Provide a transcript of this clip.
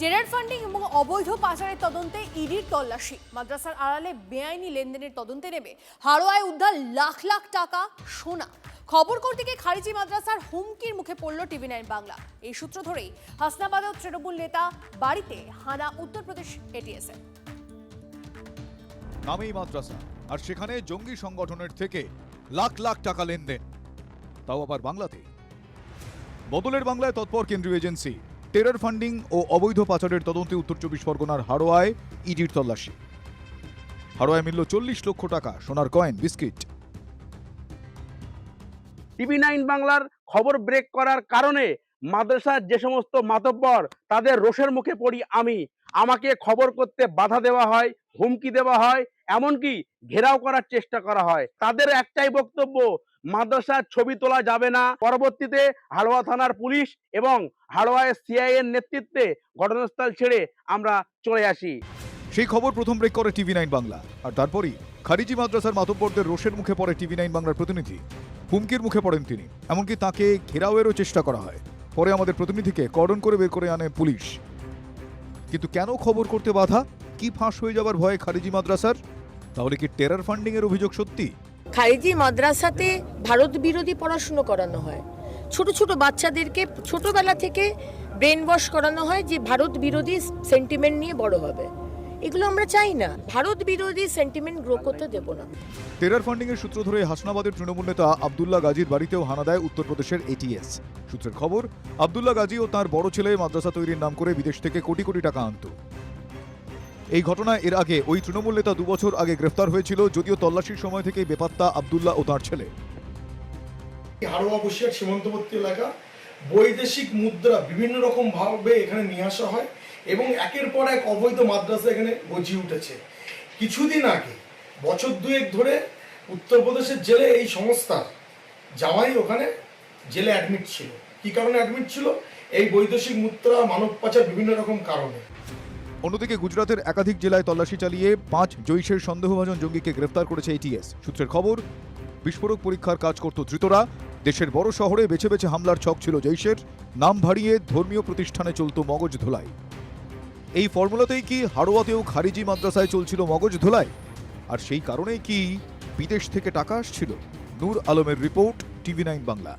Terror funding এবং অবৈধ পাচারের তদন্তে ইডির তল্লাশি। মাদ্রাসার আড়ালে বেআইনি লেনদেনের তদন্তে নেমে হাড়োয়ায় উদ্ধার লাখ লাখ টাকা সোনা। খবর করতে গিয়ে খারিজি মাদ্রাসার হুমকির মুখে পড়ল টিভি9 বাংলা। এই সূত্র ধরেই হাসনাবাদের তৃণমূল নেতা বাড়িতে হানা উত্তরপ্রদেশ এটিএসএ। নামেই মাদ্রাসা, আর সেখানে জঙ্গি সংগঠনের থেকে লাখ লাখ টাকা লেনদেন, তাও আবার বাংলাতে। বদলের বাংলায় তৎপর কেন্দ্রীয় এজেন্সি। টেরর ফান্ডিং ও অবৈধ পাচারের তদন্তে উত্তর 24 পরগনার হাড়োয়ায় ইডির তল্লাশি। হাড়োয়ায় মিলল 40 লক্ষ টাকা, সোনার কয়েন, বিস্কিট। টিভি9 বাংলার খবর ব্রেক করার কারণে মাদ্রাসার যে সমস্ত মাতব্বর তাদের রোষের মুখে পড়ি আমি। আমাকে খবর করতে বাধা দেওয়া হয়, হুমকি দেওয়া হয়, এমনকি ঘেরাও করার চেষ্টা করা হয়। তাদের একটাই বক্তব্য, মাদ্রাসার ছবি তোলা যাবে না। পরবর্তীতে হাড়োয়া থানার পুলিশ এবং হাড়োয়ায় সিআই এর নেতৃত্বে ঘটনাস্থল ছেড়ে আমরা চলে আসি। সেই খবর প্রথম ব্রেক করে টিভি9 বাংলা, আর তারপরই খারিজি মাদ্রাসার মাতব্বরদের রোষের মুখে পড়ে টিভি9 বাংলার প্রতিনিধি। হুমকির মুখে পড়েন তিনি, এমনকি তাকে ঘেরাওয়েরও চেষ্টা করা হয়। পরে আমাদের প্রতিনিধিকে কর্ডন করে বের করে আনে পুলিশ। কিন্তু কেন খবর করতে বাধা? কি ফাঁস হয়ে যাবার ভয়ে খারিজি মাদ্রাসার? তাহলে কি টেরর ফান্ডিং এর অভিযোগ সত্যি? খারিজি মাদ্রাসাতে ভারত বিরোধী পড়াশুনো করানো হয়। ছোট ছোট বাচ্চাদেরকে ছোটবেলা থেকে ব্রেন ওয়াশ করানো হয় যে ভারত বিরোধী সেন্টিমেন্ট নিয়ে বড় হবে। এগুলো আমরা চাই না। ভারত বিরোধী সেন্টিমেন্ট গ্রো করতে দেব না। টেরর ফান্ডিং এর সূত্র ধরে হাসনাবাদের তৃণমূল নেতা আব্দুল্লাহ গাজীর বাড়িতেও হানা দেয় উত্তরপ্রদেশের এটিএস। সূত্রের খবর, আব্দুল্লাহ গাজী ও তার বড় ছেলে মাদ্রাসা তৈরির নাম করে বিদেশ থেকে কোটি কোটি টাকা আনত। এই ঘটনায় এর আগে ওই তৃণমূল নেতা 2 বছর আগে গ্রেফতার হয়েছিল, যদিও তল্লাশির সময় থেকেই বেপাত্তা আব্দুল্লাহ ও তার ছেলে। হাড়োয়া বসিরহাট সীমান্তবর্তী এলাকা, বৈদেশিক মুদ্রা বিভিন্ন রকম ভাবে এখানে নিয়ে আসা হয় এবং একের পর এক অবৈধ মাদ্রাসা এখানে গজিয়ে উঠেছে। কিছুদিন আগে, বছর 2 ধরে উত্তরপ্রদেশের জেলে এই সংস্থার জামাই ওখানে জেলে অ্যাডমিট ছিল। কি কারণে অ্যাডমিট ছিল? এই বৈদেশিক মুদ্রা, মানব পাচার, বিভিন্ন রকম কারণে। অন্যদিকে গুজরাতের একাধিক জেলায় তল্লাশি চালিয়ে 5 জৈশের সন্দেহভাজন জঙ্গিকে গ্রেফতার করেছে এটিএস। সূত্রের খবর, বিস্ফোরক পরীক্ষার কাজ করত ধৃতরা। দেশের বড় শহরে বেছে বেছে হামলার ছক ছিল জৈশের। নাম ভাড়িয়ে ধর্মীয় প্রতিষ্ঠানে চলত মগজ ধোলাই। এই ফর্মুলাতেই কি হাড়োয়াতেও খারিজি মাদ্রাসায় চলছিল মগজ ধোলাই? আর সেই কারণেই কি বিদেশ থেকে টাকা আসছিল? নূর আলমের রিপোর্ট, টিভি9 বাংলা।